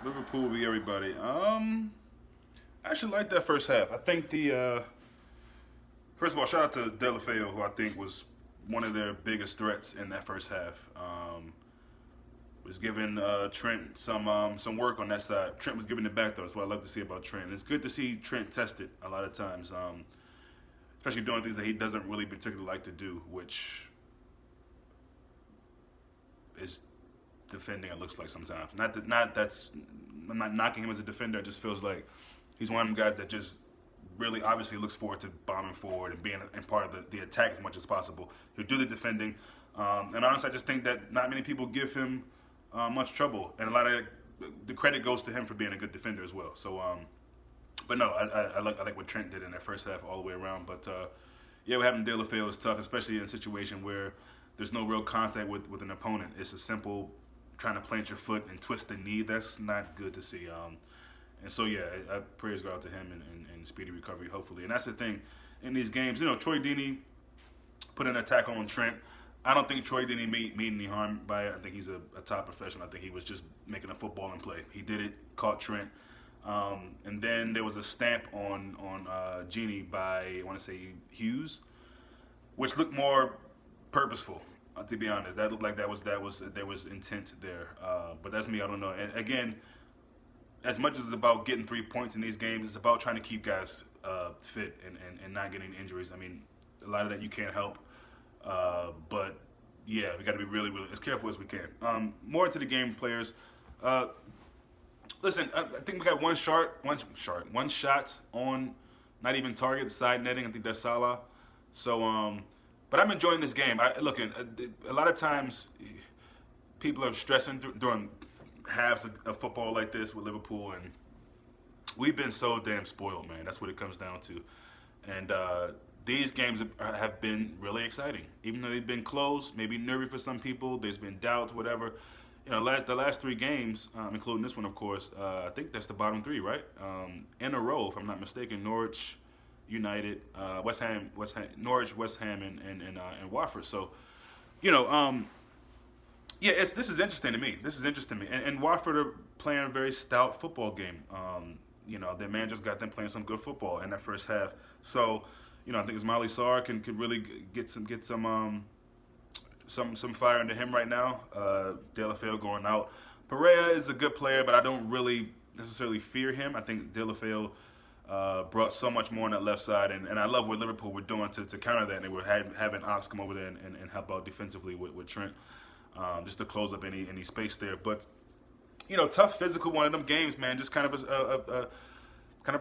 Liverpool v everybody. I actually like that first half. I think the first of all, shout out to Delafeo, who I think was one of their biggest threats in that first half. Was giving Trent some work on that side. Trent was giving it back though. That's what I love to see about Trent. And it's good to see Trent tested a lot of times, especially doing things that he doesn't really particularly like to do, which is defending. It looks like sometimes. Not that's. I'm not knocking him as a defender. It just feels like he's one of them guys that just really obviously looks forward to bombing forward and being in part of the attack as much as possible. He'll do the defending, and honestly, I just think that not many people give him much trouble, and a lot of the credit goes to him for being a good defender as well. So, but no, I like what Trent did in that first half all the way around. But yeah, what happened to De La Field is tough, especially in a situation where there's no real contact with an opponent. It's a simple trying to plant your foot and twist the knee. That's not good to see. And so yeah, prayers go out to him and speedy recovery, hopefully. And that's the thing in these games. Troy Deeney put an attack on Trent. I don't think Troy Deeney mean any harm by it. I think he's a top professional. I think he was just making a footballing play. He did it, caught Trent. And then there was a stamp on Genie by, I want to say, Hughes, which looked more purposeful. To be honest, that looked like there was intent there. But that's me. I don't know. And again, as much as it's about getting 3 points in these games, it's about trying to keep guys fit and not getting injuries. I mean, a lot of that you can't help. But yeah, we got to be really, really as careful as we can. More into the game, players. Listen, I think we got one shot on not even target, side netting. I think that's Salah. So, but I'm enjoying this game. A lot of times people are stressing during halves of football like this with Liverpool, and we've been so damn spoiled, man. That's what it comes down to. And these games have been really exciting, even though they've been close, maybe nervy for some people. There's been doubts, whatever. The last three games, including this one, of course. I think that's the bottom three, right? In a row, if I'm not mistaken. Norwich, United, Norwich, West Ham, and Watford. So, yeah, this is interesting to me. And Watford are playing a very stout football game. Their man just got them playing some good football in that first half. So, I think Ismaili Sarr could really get some fire into him right now. De La Field going out. Pereira is a good player, but I don't really necessarily fear him. I think De La Field brought so much more on that left side, and I love what Liverpool were doing to counter that. And they were having Ox come over there and help out defensively with Trent, just to close up any space there. But tough physical one of them games, man. Just kind of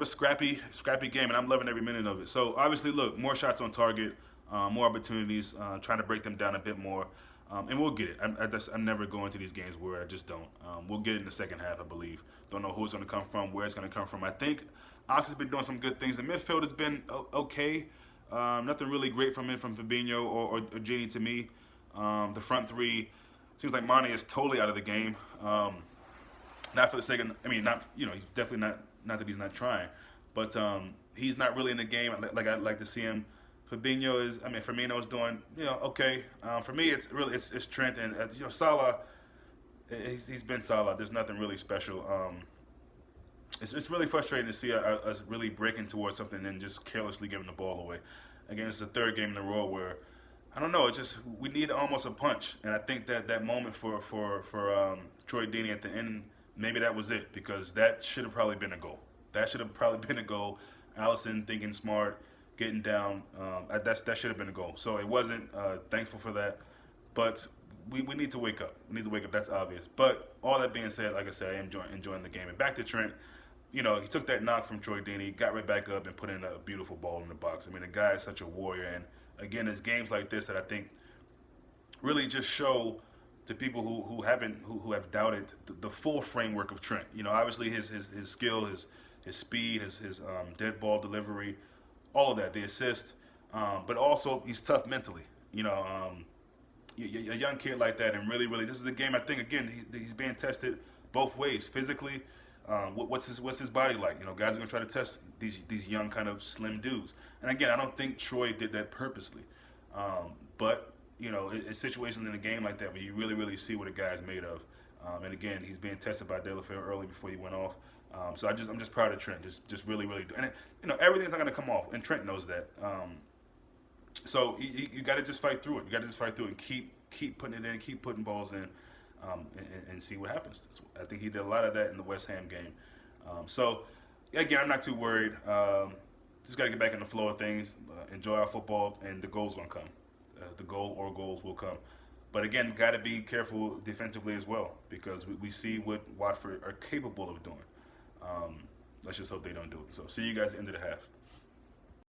a scrappy game, and I'm loving every minute of it. So obviously, look, more shots on target, more opportunities, trying to break them down a bit more, and we'll get it. I'm never going to these games where I just don't. We'll get it in the second half, I believe. Don't know who it's going to come from, where it's going to come from. I think Ox has been doing some good things. The midfield has been okay. Nothing really great from Fabinho or Gini to me. The front three seems like Mane is totally out of the game. Not for the sake of, not he's definitely not that he's not trying, but he's not really in the game like I'd like to see him. Firmino is doing okay. For me, it's Trent and Salah. He's been Salah. There's nothing really special. It's really frustrating to see us really breaking towards something and just carelessly giving the ball away. Again, it's the third game in a row where I don't know. It's just we need almost a punch, and I think that moment for Troy Deeney at the end, maybe that was it, because that should have probably been a goal. Allison thinking smart, getting down. That should have been a goal. So it wasn't. Thankful for that, but we need to wake up. That's obvious. But all that being said, like I said, I am enjoying the game. And back to Trent. He took that knock from Troy Deeney, got right back up, and put in a beautiful ball in the box. The guy is such a warrior, and again, it's games like this that I think really just show to people who have doubted the full framework of Trent. Obviously his skill, his speed, his dead ball delivery, all of that, the assist, but also he's tough mentally. A young kid like that, and really, this is a game. I think again he's being tested both ways, physically. What's his body like? Guys are gonna try to test these young kind of slim dudes. And again, I don't think Troy did that purposely, but it's situations in a game like that where you really see what a guy's made of. And again, he's being tested by De La Feu early before he went off. So I'm just proud of Trent. Just really, really, and everything's not going to come off, and Trent knows that. So you got to just fight through it. You got to just fight through it and keep putting it in, keep putting balls in, and see what happens. I think he did a lot of that in the West Ham game. So again, I'm not too worried. Just got to get back in the flow of things, enjoy our football, and the goals going to come. The goal or goals will come. But again, got to be careful defensively as well, because we see what Watford are capable of doing. Let's just hope they don't do it. So see you guys at the end of the half.